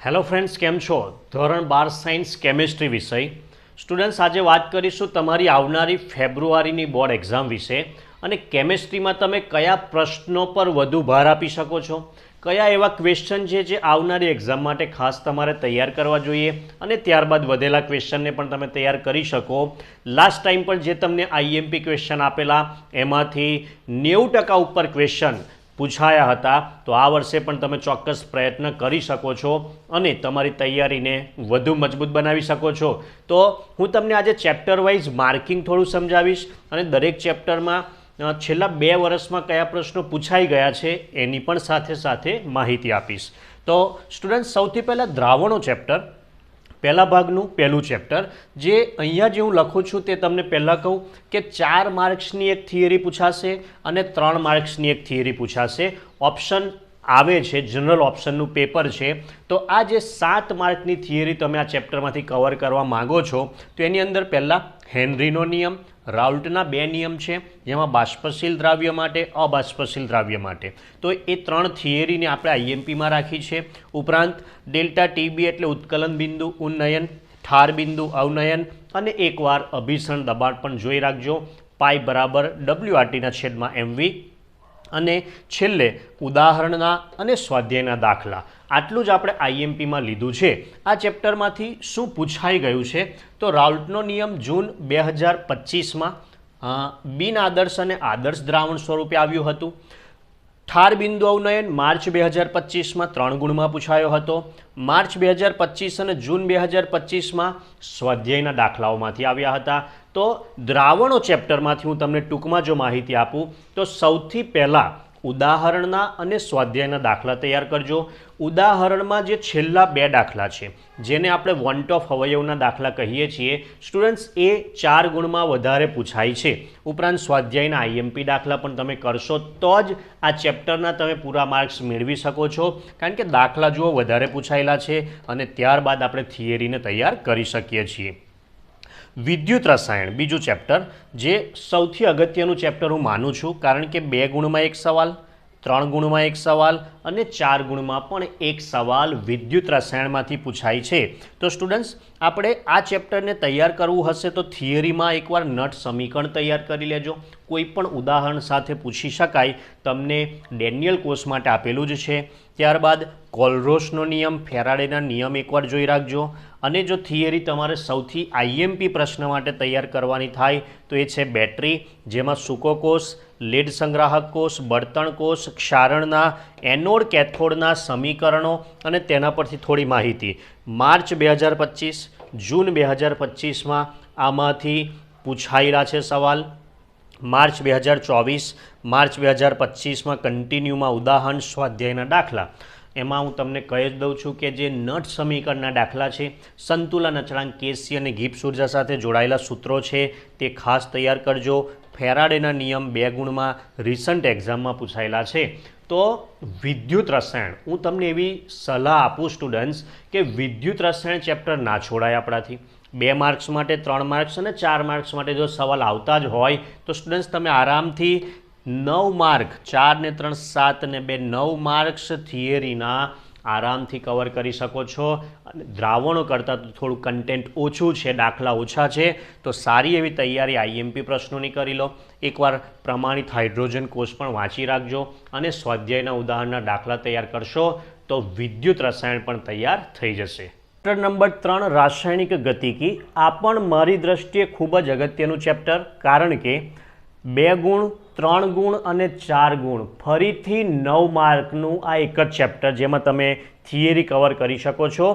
Hello friends, કેમ છો? ધોરણ 12 સાયન્સ કેમેસ્ટ્રી વિષય સ્ટુડન્ટ્સ, આજે વાત કરીશું તમારી આવનારી ફેબ્રુઆરીની બોર્ડ એક્ઝામ વિશે અને કેમેસ્ટ્રીમાં તમે કયા પ્રશ્નો પર વધુ ભાર આપી શકો છો, કયા એવા ક્વેશ્ચન છે જે આવનારી એક્ઝામ માટે ખાસ તમારે તૈયાર કરવા જોઈએ અને ત્યારબાદ વધેલા ક્વેશ્ચનને પણ તમે તૈયાર કરી શકો. લાસ્ટ ટાઈમ પણ જે તમને આઈએમપી ક્વેશ્ચન આપેલા એમાંથી 90% ઉપર ક્વેશ્ચન પૂછાયા હતા, તો આ વર્ષે પણ તમે ચોક્કસ પ્રયત્ન કરી શકો છો અને તમારી તૈયારીને વધુ મજબૂત બનાવી શકો છો. તો હું તમને આજે ચેપ્ટર વાઇઝ માર્કિંગ થોડું સમજાવીશ અને દરેક ચેપ્ટરમાં છેલ્લા 2 વર્ષમાં કયા પ્રશ્નો પૂછાઈ ગયા છે એની પણ સાથે સાથે માહિતી આપીશ. તો સ્ટુડન્ટ, સૌથી પહેલાં દ્રાવણો ચેપ્ટર, પહેલા ભાગનું પહેલું ચેપ્ટર, જે અહીંયા જે હું લખું છું તે તમને પહેલાં કહું કે 4 માર્ક્સની એક થિયરી પૂછાશે અને 3 માર્ક્સની એક થિયરી પૂછાશે. ઓપ્શન આવે છે, જનરલ ઓપ્શનનું પેપર છે. તો આ જે 7 માર્કની થિયરી તમે આ ચેપ્ટરમાંથી કવર કરવા માગો છો, તો એની અંદર પહેલાં હેનરીનો નિયમ, રાઉલ્ટના 2 નિયમ છે, જેમાં બાષ્પશીલ દ્રાવ્ય માટે, અબાષ્પશીલ દ્રાવ્ય માટે. તો એ 3 થિયરીને આપણે આઈએમપીમાં રાખી છે. ઉપરાંત ડેલ્ટા ટીબી એટલે ઉત્કલન બિંદુ ઉન્નયન, ઠાર બિંદુ અવનયન અને એકવાર અભિસરણ દબાણ પણ જોઈ રાખજો. પાઈ બરાબર WRT/MV અને છેલ્લે ઉદાહરણના અને સ્વાધ્યાયના દાખલા. આટલું જ આપણે આઈએમપીમાં લીધું છે. આ ચેપ્ટરમાંથી શું પૂછાઈ ગયું છે? તો રાઉલ્ટનો નિયમ જૂન 2025માં બિન આદર્શ અને આદર્શ દ્રાવણ સ્વરૂપે આવ્યું હતું. ઠાર બિંદુ અવનયન માર્ચ 2025માં 3 ગુણમાં પૂછાયો હતો. માર્ચ 2025 અને જૂન 2025માં સ્વાધ્યાયના દાખલાઓમાંથી આવ્યા હતા. તો દ્રાવણો ચેપ્ટરમાંથી હું તમને ટૂંકમાં જો માહિતી આપું તો સૌથી પહેલાં ઉદાહરણના અને સ્વાધ્યાયના દાખલા તૈયાર કરજો. ઉદાહરણમાં જે છેલ્લા 2 દાખલા છે, જેને આપણે વોન્ટ ઓફ અવયવના દાખલા કહીએ છીએ સ્ટુડન્ટ્સ, એ 4 ગુણમાં વધારે પૂછાય છે. ઉપરાંત સ્વાધ્યાયના આઈએમપી દાખલા પણ તમે કરશો તો જ આ ચેપ્ટરના તમે પૂરા માર્ક્સ મેળવી શકો છો, કારણ કે દાખલા જુઓ વધારે પૂછાયેલા છે અને ત્યારબાદ આપણે થિયરીને તૈયાર કરી શકીએ છીએ. વિદ્યુત રસાયણ બીજું ચેપ્ટર, જે સૌથી અગત્યનું ચેપ્ટર હું માનું છું, કારણ કે 2 ગુણમાં 1 સવાલ, 3 ગુણમાં 1 સવાલ અને 4 ગુણમાં પણ 1 સવાલ વિદ્યુત રસાયણમાંથી પૂછાય છે. તો સ્ટુડન્ટ્સ, આપણે આ ચેપ્ટરને તૈયાર કરવું હશે તો થિયરીમાં એકવાર નટ સમીકરણ તૈયાર કરી લેજો. કોઈ પણ ઉદાહરણ સાથે પૂછી શકાય, તમને ડેનિયલ કોર્સ માટે આપેલું જ છે. ત્યારબાદ કોલરોસનો નિયમ, ફેરાડેના નિયમ એકવાર જોઈ રાખજો. અને જો થિયરી તમારે સૌથી આઈએમપી પ્રશ્ન માટે તૈયાર કરવાની થાય તો એ છે બેટરી, જેમાં સૂકો કોષ, લેડ સંગ્રાહક કોષ, બળતણ કોષ, ક્ષારણના એનોડ કેથોડના સમીકરણો અને તેના પરથી થોડી માહિતી. માર્ચ 2025, જૂન 2025માં આમાંથી પૂછાયેલા છે સવાલ. માર્ચ 2024, માર્ચ 2025માં કન્ટિન્યુમાં ઉદાહરણ, સ્વાધ્યાયના દાખલા. એમાં હું તમને કહી જ દઉં છું કે જે નટ સમીકરણના દાખલા છે, સંતુલન અચળાંક કેસી અને ગિબ્સ ઉર્જા સાથે જોડાયેલા સૂત્રો છે, તે ખાસ તૈયાર કરજો. ફેરાડેના નિયમ 2 ગુણમાં રિસન્ટ એક્ઝામમાં પૂછાયેલા છે. તો વિદ્યુત રસાયણ, હું તમને એવી સલાહ આપું સ્ટુડન્ટ્સ કે વિદ્યુત રસાયણ ચેપ્ટર ના છોડાય આપણાથી. 2 માર્ક્સ માટે, 3 માર્ક્સ અને 4 માર્ક્સ માટે જો સવાલ આવતા જ હોય તો સ્ટુડન્ટ્સ તમે આરામથી 9 માર્ક, 4 ને 3 7 ને 2 9 માર્ક્સ થિયરીના આરામથી કવર કરી શકો છો. અને દ્રાવણો કરતાં તો થોડું કન્ટેન્ટ ઓછું છે, દાખલા ઓછા છે, તો સારી એવી તૈયારી આઈએમપી પ્રશ્નોની કરી લો. એકવાર પ્રમાણિત હાઇડ્રોજન કોષ પણ વાંચી રાખજો અને સ્વાધ્યાયના ઉદાહરણના દાખલા તૈયાર કરશો તો વિદ્યુત રસાયણ પણ તૈયાર થઈ જશે. ચેપ્ટર નંબર 3, રાસાયણિક ગતિકી. આ પણ મારી દ્રષ્ટિએ ખૂબ જ અગત્યનું ચેપ્ટર, કારણ કે 2 ગુણ, 3 ગુણ અને 4 ગુણ, ફરીથી 9 માર્કનું આ એક જ ચેપ્ટર, જેમાં તમે થિયરી કવર કરી શકો છો.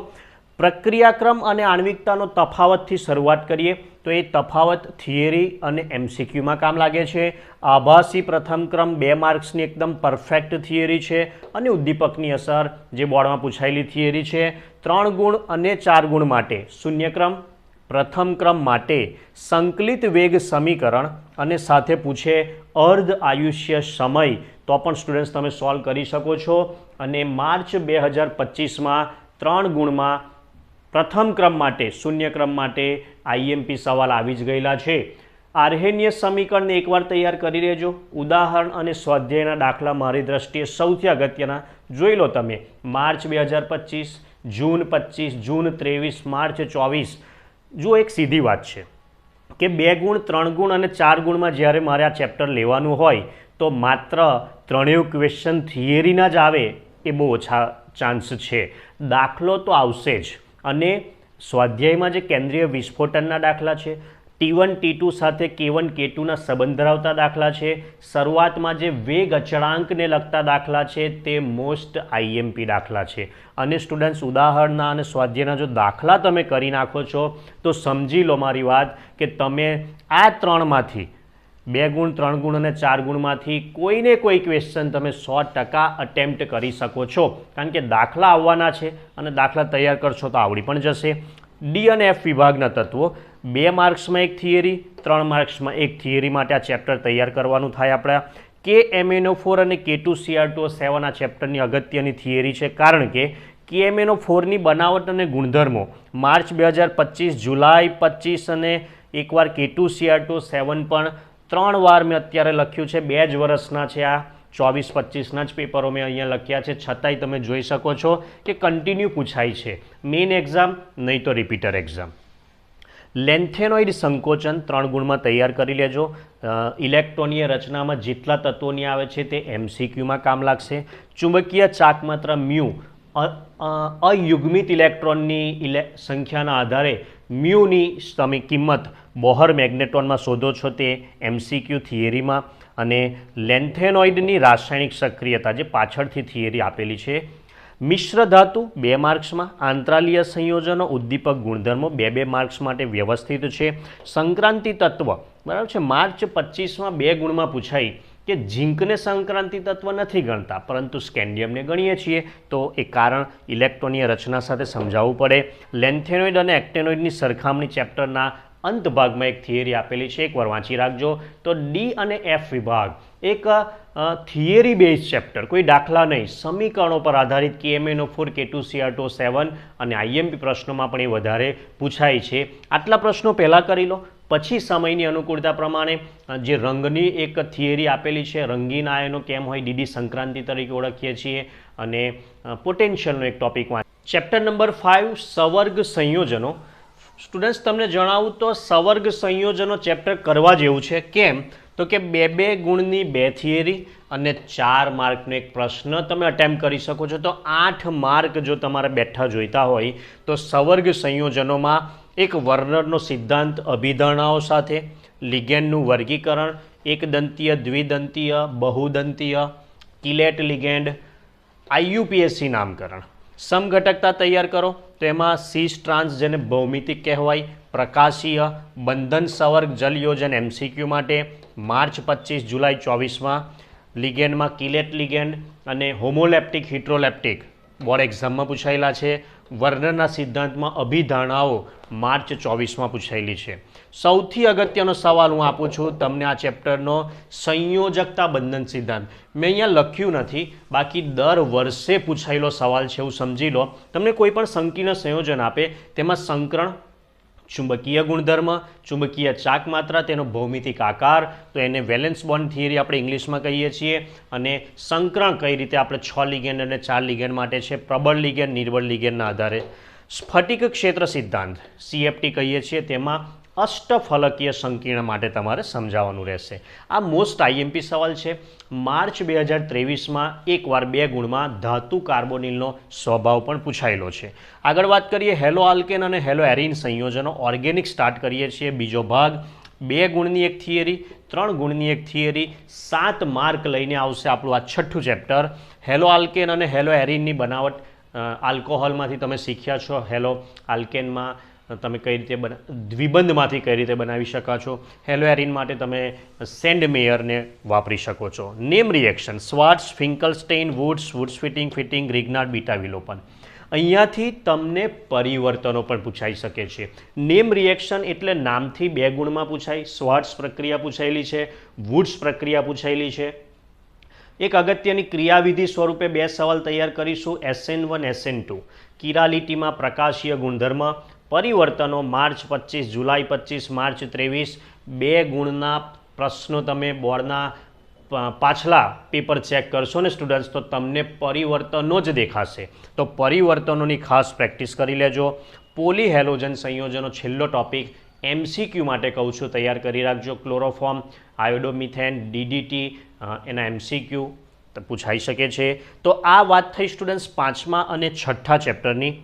પ્રક્રિયાક્રમ અને આણ્વિકતાનો તફાવતથી શરૂઆત કરીએ તો એ તફાવત થિયરી અને એમસીક્યુમાં કામ લાગે છે. આભાસી પ્રથમ ક્રમ 2 માર્ક્સની એકદમ પરફેક્ટ થિયરી છે અને ઉદ્દીપકની અસર જે બોર્ડમાં પૂછાયેલી થિયરી છે. 3 ગુણ અને 4 ગુણ માટે શૂન્યક્રમ, પ્રથમ ક્રમ માટે સંકલિત વેગ સમીકરણ અને સાથે પૂછે અર્ધ આયુષ્ય સમય, તો પણ સ્ટુડન્ટ્સ તમે સોલ્વ કરી શકો છો. અને માર્ચ 2025માં 3 ગુણમાં પ્રથમ ક્રમ માટે, શૂન્યક્રમ માટે આઈએમપી સવાલ આવી જ ગયેલા છે. આર્હેનિયસ સમીકરણને એકવાર તૈયાર કરી લેજો. ઉદાહરણ અને સ્વાધ્યાયના દાખલા મારી દ્રષ્ટિએ સૌથી અગત્યના જોઈ લો તમે. માર્ચ 2025, જૂન 25, જૂન 23, માર્ચ 24. જો એક સીધી વાત છે કે 2 ગુણ, 3 ગુણ અને 4 ગુણમાં જ્યારે મારે આ ચેપ્ટર લેવાનું હોય તો માત્ર ત્રણેય ક્વેશ્ચન થિયરીના જ આવે એ બહુ ઓછા ચાન્સ છે. દાખલો તો આવશે જ, અને સ્વાધ્યાયમાં જે કેન્દ્રીય વિસ્ફોટનના દાખલા છે, T1 T2 સાથે K1 K2ના સંબંધ ધરાવતા દાખલા છે, શરૂઆતમાં જે વેગ અચળાંકને લગતા દાખલા છે તે મોસ્ટ IMP દાખલા છે. અને સ્ટુડન્ટ્સ, ઉદાહરણના અને સ્વાધ્યાયના જો દાખલા તમે કરી નાખો છો તો સમજી લો મારી વાત કે તમે આ ત્રણમાંથી 2 ગુણ, 3 ગુણ અને 4 ગુણમાંથી કોઈને કોઈ ક્વેશ્ચન તમે 100% અટેમ્પ્ટ કરી શકો છો, કારણ કે દાખલા આવવાના છે અને દાખલા તૈયાર કરશો તો આવડી પણ જશે. ડી અને એફ વિભાગના તત્વો, 2 માર્ક્સમાં એક થિયરી, 3 માર્ક્સમાં એક થિયરી માટે આ ચેપ્ટર તૈયાર કરવાનું થાય. આપણા KMnO4 અને K2Cr2O7 આ ચેપ્ટરની અગત્યની થિયરી છે, કારણ કે KMnO4ની બનાવટ અને ગુણધર્મો માર્ચ 2025, જુલાઈ 25 અને એકવાર K2Cr2O7 પણ 3 વાર મેં અત્યારે લખ્યું છે. 2 જ વર્ષના છે આ, 24-25ના જ પેપરો મેં અહીંયા લખ્યા છે, છતાંય તમે જોઈ શકો છો કે કન્ટિન્યુ પૂછાય છે. મેઇન એક્ઝામ નહીં તો રિપીટર એક્ઝામ. લેન્થેનોઇડ સંકોચન 3 ગુણમાં તૈયાર કરી લેજો. ઇલેક્ટ્રોનીય રચનામાં જેટલા તત્વોની આવે છે તે MCQમાં કામ લાગશે. ચુંબકીય ચાકમાત્રા મ્યુ, અયુગ્મિત ઇલેક્ટ્રોનની સંખ્યાના આધારે મ્યુની તમે કિંમત બોહર મેગ્નેટ્રોનમાં શોધો છો, તે MCQ થિયરીમાં. અને લેન્થેનોઇડની રાસાયણિક સક્રિયતા જે પાછળથી થિયરી આપેલી છે. મિશ્ર ધાતુ 2 માર્ક્સમાં, આંતરાલીય સંયોજનો, ઉદ્દીપક ગુણધર્મો 2-2 માર્ક્સ માટે વ્યવસ્થિત છે. સંક્રાંતિ તત્વ, બરાબર છે, માર્ચ 25માં 2 ગુણમાં પૂછાય કે ઝીંકને સંક્રાંતિ તત્વ નથી ગણતા પરંતુ સ્કેન્ડિયમને ગણીએ છીએ, તો એ કારણ ઇલેક્ટ્રોનીય રચના સાથે સમજાવવું પડે. લેન્થેનોઇડ અને એક્ટેનોઇડની સરખામણી ચેપ્ટરના અંત ભાગમાં એક થિયરી આપેલી છે, એકવાર વાંચી રાખજો. તો ડી અને એફ વિભાગ એક થિયરી બેઝ ચેપ્ટર, કોઈ દાખલા નહીં, સમીકરણો પર આધારિત KMnO4, K2Cr2O7 અને IMP પ્રશ્નોમાં પણ એ વધારે પૂછાય છે. આટલા પ્રશ્નો પહેલાં કરી લો, પછી સમયની અનુકૂળતા પ્રમાણે જે રંગની એક થિયરી આપેલી છે, રંગીન આયનો કેમ હોય, DD સંક્રાંતિ તરીકે ઓળખીએ છીએ, અને પોટેન્શિયલનો એક ટોપિક વાંચ. ચેપ્ટર નંબર 5, સવર્ગ સંયોજનો. સ્ટુડન્ટ્સ, તમને જણાવું તો સવર્ગ સંયોજનો ચેપ્ટર કરવા જેવું છે. કેમ? તો કે 2-2 ગુણની 2 થિયરી અને 4 માર્કનો એક પ્રશ્ન તમે અટેમ્પ્ટ કરી શકો છો. તો 8 માર્ક જો તમારે બેઠા જોઈતા હોય તો સવર્ગ સંયોજનોમાં એક વર્નરનો સિદ્ધાંત, અભિધારણાઓ સાથે, લિગેન્ડનું વર્ગીકરણ, એકદંતીય, દ્વિદંતીય, બહુદંતીય, કિલેટ લિગેન્ડ, IUPAC નામકરણ, સમઘટકતા તૈયાર કરો તો એમાં સીસ ટ્રાન્સ જેને ભૌમિતિક કહેવાય, પ્રકાશીય, બંધન સવર્ગ જલયોજન MCQ માટે, માર્ચ 25, જુલાઈ 24માં, લિગેન્ડમાં કિલેટ લિગેન્ડ અને હોમોલેપ્ટિક, હિટ્રોલેપ્ટિક બોર્ડ એક્ઝામમાં પૂછાયેલા છે. વર્નરના સિદ્ધાંતમાં અભિધારણાઓ માર્ચ 24માં પૂછાયેલી છે. સૌથી અગત્યનો સવાલ હું આપું છું તમને આ ચેપ્ટરનો, સંયોજકતા બંધન સિદ્ધાંત. મેં અહીંયા લખ્યું નથી, બાકી દર વર્ષે પૂછાયેલો સવાલ છે, એવું સમજી લો. તમને કોઈ પણ સંકીર્ણ સંયોજન આપે તેમાં સંકરણ, ચુંબકીય ગુણધર્મ, ચુંબકીય ચાકમાત્રા, તેનો ભૌમિતિક આકાર, તો એને વેલેન્સ બોન્ડ થિયરી આપણે ઇંગ્લિશમાં કહીએ છીએ, અને સંકરણ કઈ રીતે આપણે 6 લિગેન્ડ અને 4 લિગેન્ડ માટે છે, પ્રબળ લિગેન્ડ, નિર્બળ લિગેન્ડના આધારે. સ્ફટિક ક્ષેત્ર સિદ્ધાંત CFT કહીએ છીએ, તેમાં અષ્ટફલકીય સંકીર્ણ માટે તમારે સમજાવવાનું રહેશે. આ મોસ્ટ IMP સવાલ છે. માર્ચ 2023માં એકવાર 2 ગુણમાં ધાતુ કાર્બોનિલનો સ્વભાવ પણ પૂછાયેલો છે. આગળ વાત કરીએ હેલો આલ્કેન અને હેલો એરિન સંયોજનો. ઓર્ગેનિક સ્ટાર્ટ કરીએ છીએ, બીજો ભાગ. 2 ગુણની એક થિયરી, 3 ગુણની એક થિયરી, 7 માર્ક લઈને આવશે આપણું આ 6થું ચેપ્ટર. હેલો આલ્કેન અને હેલો એરિનની બનાવટ આલ્કોહોલમાંથી તમે શીખ્યા છો. હેલો આલ્કેનમાં તમે કઈ રીતે દ્વિબંધમાંથી કઈ રીતે બનાવી શકો છો. હેલો એરિન માટે તમે સેન્ડમેયરને વાપરી શકો છો. Name reaction Swarts, Finkelstein, Wurtz, Wurtz Fittig, Grignard, beta વિલોપન. અહીંયાથી તમને પરિવર્તનો પણ પૂછાઈ શકે છે. નેમ રિએક્શન એટલે નામથી 2 ગુણમાં પૂછાય. સ્વાર્ટ્સ પ્રક્રિયા પૂછાયેલી છે, વુડ્સ પ્રક્રિયા પૂછાયેલી છે. એક અગત્યની ક્રિયાવિધિ સ્વરૂપે 2 સવાલ તૈયાર કરીશું, SN1, SN2. કિરાલિટીમાં પ્રકાશીય ગુણધર્મ, પરિવર્તનો માર્ચ 25, જુલાઈ 25, માર્ચ 23. 2 ગુણના પ્રશ્નો તમે બોર્ડના પાછલા પેપર ચેક કરશો ને સ્ટુડન્ટ્સ તો તમને પરિવર્તનો જ દેખાશે. તો પરિવર્તનોની ખાસ પ્રેક્ટિસ કરી લેજો. પોલી હેલોજન સંયોજનો છેલ્લો ટોપિક MCQ માટે કહું છું, તૈયાર કરી રાખજો. ક્લોરોફોર્મ, આયોડોમિથેન, DDT એના MCQ પૂછાઈ શકે છે. તો આ વાત થઈ સ્ટુડન્ટ્સ 5મા અને 6ઠ્ઠા ચેપ્ટરની.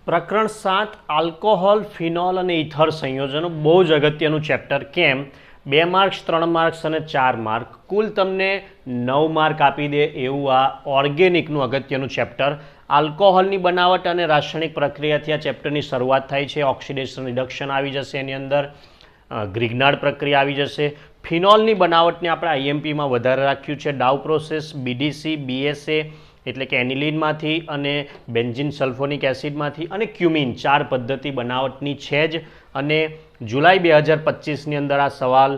પ્રકરણ 7 આલ્કોહોલ, ફિનોલ અને ઇથર સંયોજનો. બહુ જ અગત્યનું ચેપ્ટર. કેમ? 2 માર્ક્સ, 3 માર્ક્સ અને 4 માર્ક, કુલ તમને 9 માર્ક આપી દે એવું આ ઓર્ગેનિકનું અગત્યનું ચેપ્ટર. આલ્કોહોલની બનાવટ અને રાસાયણિક પ્રક્રિયાથી આ ચેપ્ટરની શરૂઆત થાય છે. ઓક્સિડેશન રિડક્શન આવી જશે એની અંદર, ગ્રિગ્નાર્ડ પ્રક્રિયા આવી જશે. ફિનોલની બનાવટને આપણે IMPમાં વધારે રાખ્યું છે. ડાઉ પ્રોસેસ, BDC, BSA એટલે કે એનિલિનમાંથી અને બેન્ઝીન સલ્ફોનિક એસિડમાંથી અને ક્યુમિન 4 પદ્ધતિ બનાવટની છે જ. અને જુલાઈ 2025ની અંદર આ સવાલ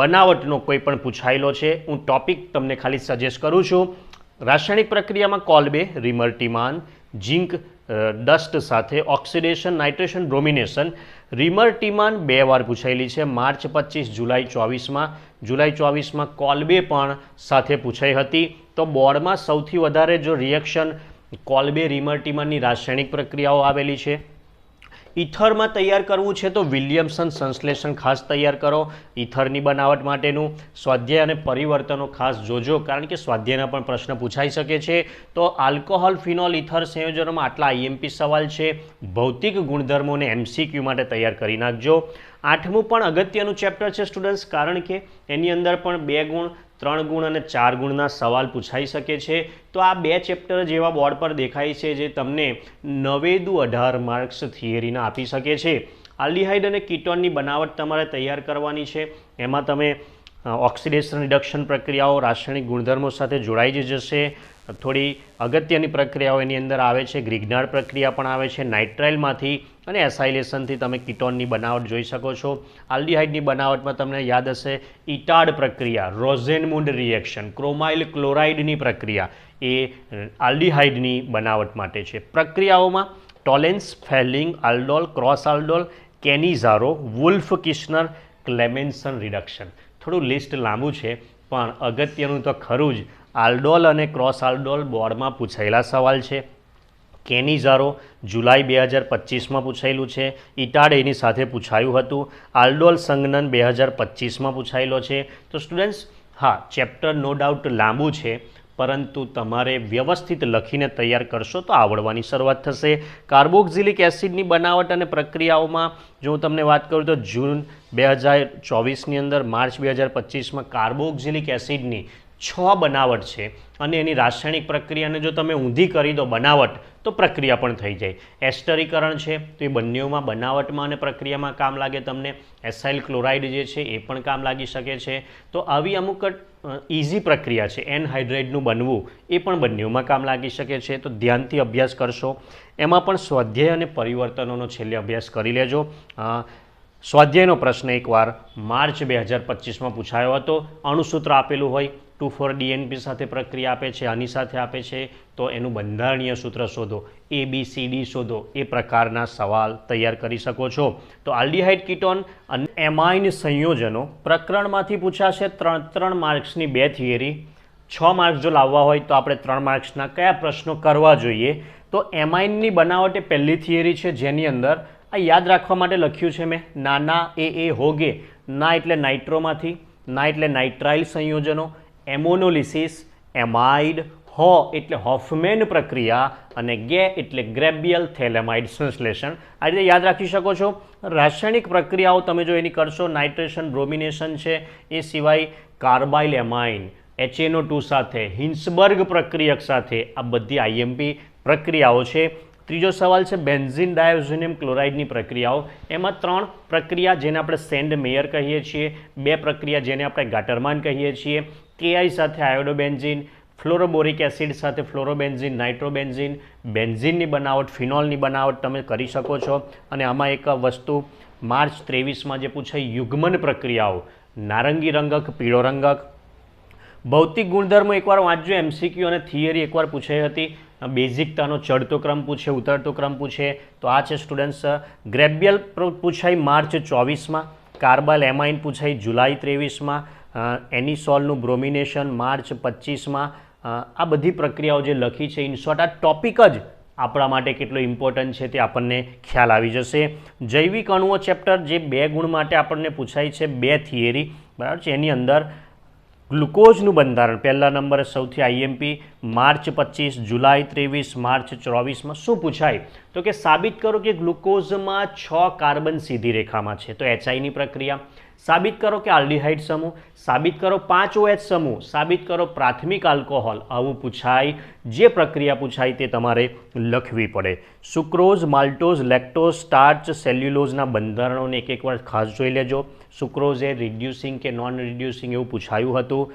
બનાવટનો કોઈ પણ પૂછાયેલો છે. હું ટોપિક તમને ખાલી સજેસ્ટ કરું છું. રાસાયણિક પ્રક્રિયામાં કોલ્બે, રિમર્ટીમાન, ઝિંક ડસ્ટ સાથે ઓક્સિડેશન, નાઇટ્રેશન, બ્રોમિનેશન. રિમર્ટીમાન 2 વાર પૂછાયેલી છે, માર્ચ 25, જુલાઈ 24માં. જુલાઈ 24માં કોલ્બે પણ સાથે પૂછાઈ હતી. તો બોર્ડમાં સૌથી વધારે જો રિએક્શન કોલ્બે, રિમર્ટીમાનની રાસાયણિક પ્રક્રિયાઓ આવેલી છે. ઇથરમાં તૈયાર કરવું છે તો વિલિયમસન સંશ્લેષણ ખાસ તૈયાર કરો ઇથરની બનાવટ માટેનું. સ્વાધ્યાય અને પરિવર્તનો ખાસ જોજો, કારણ કે સ્વાધ્યાયના પણ પ્રશ્ન પૂછાઈ શકે છે. તો આલ્કોહોલ, ફિનોલ, ઇથર સંયોજનોમાં આટલા IMP સવાલ છે. ભૌતિક ગુણધર્મોને MCQ માટે તૈયાર કરી નાખજો. 8મું પણ અગત્યનું ચેપ્ટર છે સ્ટુડન્ટ્સ, કારણ કે એની અંદર પણ 2 ગુણ, 3 ગુણ અને 4 ગુણના સવાલ પૂછાઈ શકે છે. તો આ 2 ચેપ્ટર જેવા બોર્ડ પર દેખાય છે જે તમને 9 દુ 18 માર્ક્સ થિયરીના આપી શકે છે. આલ્ડીહાઇડ અને કીટોનની બનાવટ તમારે તૈયાર કરવાની છે. એમાં તમે ઓક્સિડેશન રિડક્શન પ્રક્રિયાઓ રાસાયણિક ગુણધર્મો સાથે જોડાઈ જ જશે. થોડી અગત્યની પ્રક્રિયાઓ એની અંદર આવે છે. ગ્રિગ્નાર્ડ પ્રક્રિયા પણ આવે છે. નાઇટ્રાઇલમાંથી અને એસાઇલેશનથી તમે કીટોનની બનાવટ જોઈ શકો છો. આલ્ડીહાઇડની બનાવટમાં તમને યાદ હશે ઇટાડ પ્રક્રિયા, રોઝેનમુન્ડ રિએક્શન, ક્રોમાઇલ ક્લોરાઇડની પ્રક્રિયા એ આલ્ડીહાઇડની બનાવટ માટે છે. પ્રક્રિયાઓમાં Tollens, Fehling, aldol, cross aldol, Cannizzaro, Wolff Kishner, Clemmensen reduction. થોડું લિસ્ટ લાંબુ છે પણ અગત્યનું તો ખરું જ. આલ્ડોલ અને ક્રોસ આલ્ડોલ બોર્ડમાં પૂછાયેલા સવાલ છે. કેનિઝારો જુલાઈ 2025માં પૂછાયેલું છે. ઇટાડ એની સાથે પૂછાયું હતું. આલ્ડોલ સંઘનન 2025માં પૂછાયેલો છે. તો સ્ટુડન્ટ્સ, હા, ચેપ્ટર નો ડાઉટ લાંબુ છે, પરંતુ તમારે વ્યવસ્થિત લખીને તૈયાર કરશો તો આવડવાની શરૂઆત થશે. કાર્બોક્સિલિક એસિડની બનાવટ અને પ્રક્રિયાઓમાં જો હું તમને વાત કરું તો જૂન 2024ની અંદર, માર્ચ 2025માં કાર્બોક્સિલિક એસિડની 6 બનાવટ છે. અને એની રાસાયણિક પ્રક્રિયાને જો તમે ઊંધી કરી દો બનાવટ તો પ્રક્રિયા પણ થઈ જાય. એસ્ટરીકરણ છે તો એ બંનેઓમાં બનાવટમાં અને પ્રક્રિયામાં કામ લાગે તમને. એસાઇલ ક્લોરાઇડ જે છે એ પણ કામ લાગી શકે છે. તો આવી અમુક ઇઝી પ્રક્રિયા છે. એનહાઇડ્રાઇડનું બનવું એ પણ બંનેઓમાં કામ લાગી શકે છે. તો ધ્યાનથી અભ્યાસ કરશો. એમાં પણ સ્વાધ્યાય અને પરિવર્તનોનો છેલ્લે અભ્યાસ કરી લેજો. સ્વાધ્યાયનો પ્રશ્ન એકવાર માર્ચ 2025માં પૂછાયો હતો. અણુસૂત્ર આપેલું હોય, 2,4-DNP સાથે પ્રક્રિયા આપે છે, આની સાથે આપે છે, તો એનું બંધારણીય સૂત્ર શોધો, ABCD શોધો. એ પ્રકારના સવાલ તૈયાર કરી શકો છો. તો આલ્ડીહાઇડ, કીટોન અને એમાઇન સંયોજનો પ્રકરણમાંથી પૂછાશે. 3 માર્ક્સની 2 થિયરી. 6 માર્ક્સ જો લાવવા હોય તો આપણે 3 માર્ક્સના કયા પ્રશ્નો કરવા જોઈએ? તો એમાઇનની બનાવટ એ પહેલી થિયરી છે, જેની અંદર આ યાદ રાખવા માટે લખ્યું છે મેં. નાના એ હોગે. ના એટલે નાઇટ્રોમાંથી, ના એટલે નાઇટ્રાઇલ સંયોજનો, એમોનોલિસિસ, એમાઇડ, હો એટલે હોફમેન પ્રક્રિયા અને ગે એટલે ગ્રેબિયલ થેલેમાઇડ સંશ્લેષણ. આ રીતે યાદ રાખી શકો છો. રાસાયણિક પ્રક્રિયાઓ તમે જો એની કરશો, નાઇટ્રેશન, બ્રોમિનેશન છે, એ સિવાય કાર્બાઇલ એમાઇન, HNO2 સાથે, હિન્સબર્ગ પ્રક્રિયક સાથે, આ બધી IMP પ્રક્રિયાઓ છે. ત્રીજો સવાલ છે બેન્ઝીન ડાયોઝોનિયમ ક્લોરાઇડની પ્રક્રિયાઓ. એમાં 3 પ્રક્રિયા જેને આપણે સેન્ડ મેયર કહીએ છીએ, 2 પ્રક્રિયા જેને આપણે ગાટરમાન કહીએ છીએ. KI સાથે આયોડોબેન્ઝીન, ફ્લોરોબોરિક એસિડ સાથે ફ્લોરોબેન્ઝીન, નાઇટ્રોબેન્ઝીન, બેન્ઝીનની બનાવટ, ફિનોલની બનાવટ તમે કરી શકો છો. અને આમાં એક વસ્તુ માર્ચ 23માં જે પૂછાઈ, યુગ્મન પ્રક્રિયાઓ, નારંગી રંગક, પીળો રંગક, ભૌતિક ગુણધર્મો એકવાર વાંચજો, MCQ અને થિયરી એકવાર પૂછાઈ હતી. બેઝિકતાનો ચડતો ક્રમ પૂછે, ઉતરતો ક્રમ પૂછે, તો આ છે સ્ટુડન્ટ્સ. ગ્રેબિયલ પૂછાઈ માર્ચ 24માં, કાર્બાલ એમાઇન પૂછાઈ જુલાઈ 23માં, એનિસોલનું બ્રોમિનેશન માર્ચ 25માં. આ બધી પ્રક્રિયાઓ જે લખી છે, ઇન શોર્ટ આ ટોપિક જ આપણા માટે કેટલો ઇમ્પોર્ટન્ટ છે તે આપણને ખ્યાલ આવી જશે. જૈવિક અણુઓ ચેપ્ટર જે 2 ગુણ માટે આપણને પૂછાય છે, 2 થિયરી, બરાબર છે. એની અંદર ગ્લુકોઝનું બંધારણ પહેલા નંબરે સૌથી IMP માર્ચ 25, જુલાઈ 23, માર્ચ 24માં શું પૂછાય? તો કે સાબિત કરો કે ગ્લુકોઝમાં 6 કાર્બન સીધી રેખામાં છે, તો HIની પ્રક્રિયા. સાબિત કરો કે આલ્ડિહાઇડ સમૂહ, સાબિત કરો 5 OH સમૂહ, સાબિત કરો પ્રાથમિક આલ્કોહોલ. આવું પૂછાય. જે પ્રક્રિયા પૂછાય તે તમારે લખવી પડે. સુક્રોઝ, માલ્ટોઝ, લેક્ટોઝ, સ્ટાર્ચ, સેલ્યુલોઝના બંધારણોને એક વાર ખાસ જોઈ લેજો. સુક્રોઝ એ રિડ્યુસિંગ કે નોન રિડ્યુસિંગ એવું પૂછાયું હતું.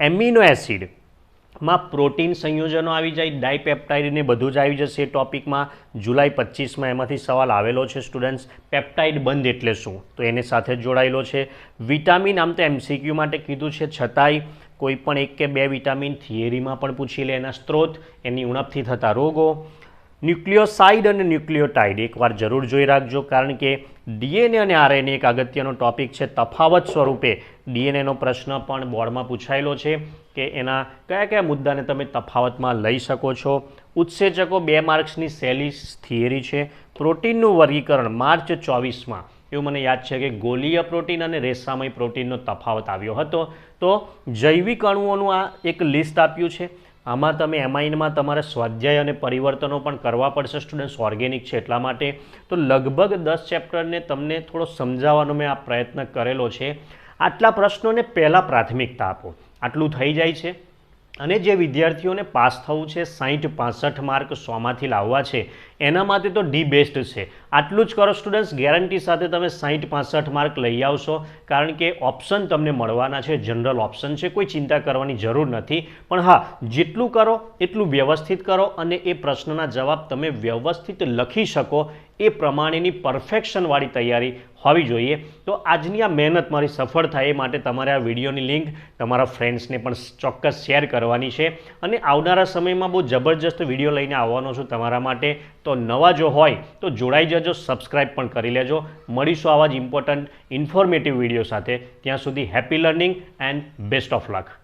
એમિનો એસિડમાં પ્રોટીન સંયોજનો આવી જાય, ડાયપેપ્ટાઇડ ને બધું જ આવી જશે ટોપિકમાં. જુલાઈ 25માં એમાંથી સવાલ આવેલો છે સ્ટુડન્ટ્સ. પેપ્ટાઇડ બંધ એટલે શું? તો એને સાથે જોડાયેલો છે. વિટામિન આમ તો MCQ માટે કીધું છે, છતાંય કોઈ પણ 1 કે 2 વિટામિન થિયરીમાં પણ પૂછી લે. એના સ્ત્રોત, એની ઉણપથી થતા રોગો. ન્યુક્લિયોસાઇડ અને ન્યુક્લિયોટાઇડ એકવાર જરૂર જોઈ રાખજો, કારણ કે DNA અને RNA એક અગત્યનો ટોપિક છે. તફાવત સ્વરૂપે DNAનો પ્રશ્ન પણ બોર્ડમાં પૂછાયેલો છે કે એના કયા કયા મુદ્દાને તમે તફાવતમાં લઈ શકો છો. ઉત્સેચકો 2 માર્ક્સની સહેલી થિયરી છે. પ્રોટીનનું વર્ગીકરણ માર્ચ 24માં, એવું મને યાદ છે કે ગોલીય પ્રોટીન અને રેસામય પ્રોટીનનો તફાવત આવ્યો હતો. તો જૈવિક અણુઓનું આ એક લિસ્ટ આપ્યું છે. આમાં તમે એમાઇનમાં તમારે સ્વાધ્યાય અને પરિવર્તનો પણ કરવા પડશે સ્ટુડન્ટ્સ, ઓર્ગેનિક છે એટલા માટે. તો લગભગ 10 ચેપ્ટરને તમને થોડો સમજાવવાનો મેં આ પ્રયત્ન કરેલો છે. આટલા પ્રશ્નોને પહેલાં પ્રાથમિકતા આપો, આટલું થઈ જાય છે. અને જે વિદ્યાર્થીઓને પાસ થવું છે, 60-65 માર્ક 100માંથી લાવવા છે, એના માટે તો ડી બેસ્ટ છે. આટલું જ કરો સ્ટુડન્ટ્સ, ગેરંટી સાથે તમે 60-65 માર્ક લઈ આવશો, કારણ કે ઓપ્શન તમને મળવાના છે, જનરલ ઓપ્શન છે, કોઈ ચિંતા કરવાની જરૂર નથી. પણ હા, જેટલું કરો એટલું વ્યવસ્થિત કરો અને એ પ્રશ્નના જવાબ તમે વ્યવસ્થિત લખી શકો એ પ્રમાણેની પરફેક્શનવાળી તૈયારી હોવી જોઈએ. તો આજની આ મહેનત મારી સફળ થાય એ માટે તમારે આ વિડીયોની લિંક તમારા ફ્રેન્ડ્સને પણ ચોક્કસ શેર કરવાની છે. અને આવનારા સમયમાં બહુ જબરજસ્ત વિડીયો લઈને આવવાનો છું તમારા માટે. તો નવા જો હોય તો જોડાઈ જજો, સબસ્ક્રાઈબ પણ કરી લેજો. મળીશું આવા જ ઇમ્પોર્ટન્ટ ઇન્ફોર્મેટિવ વિડીયો સાથે. ત્યાં સુધી happy learning and best of luck.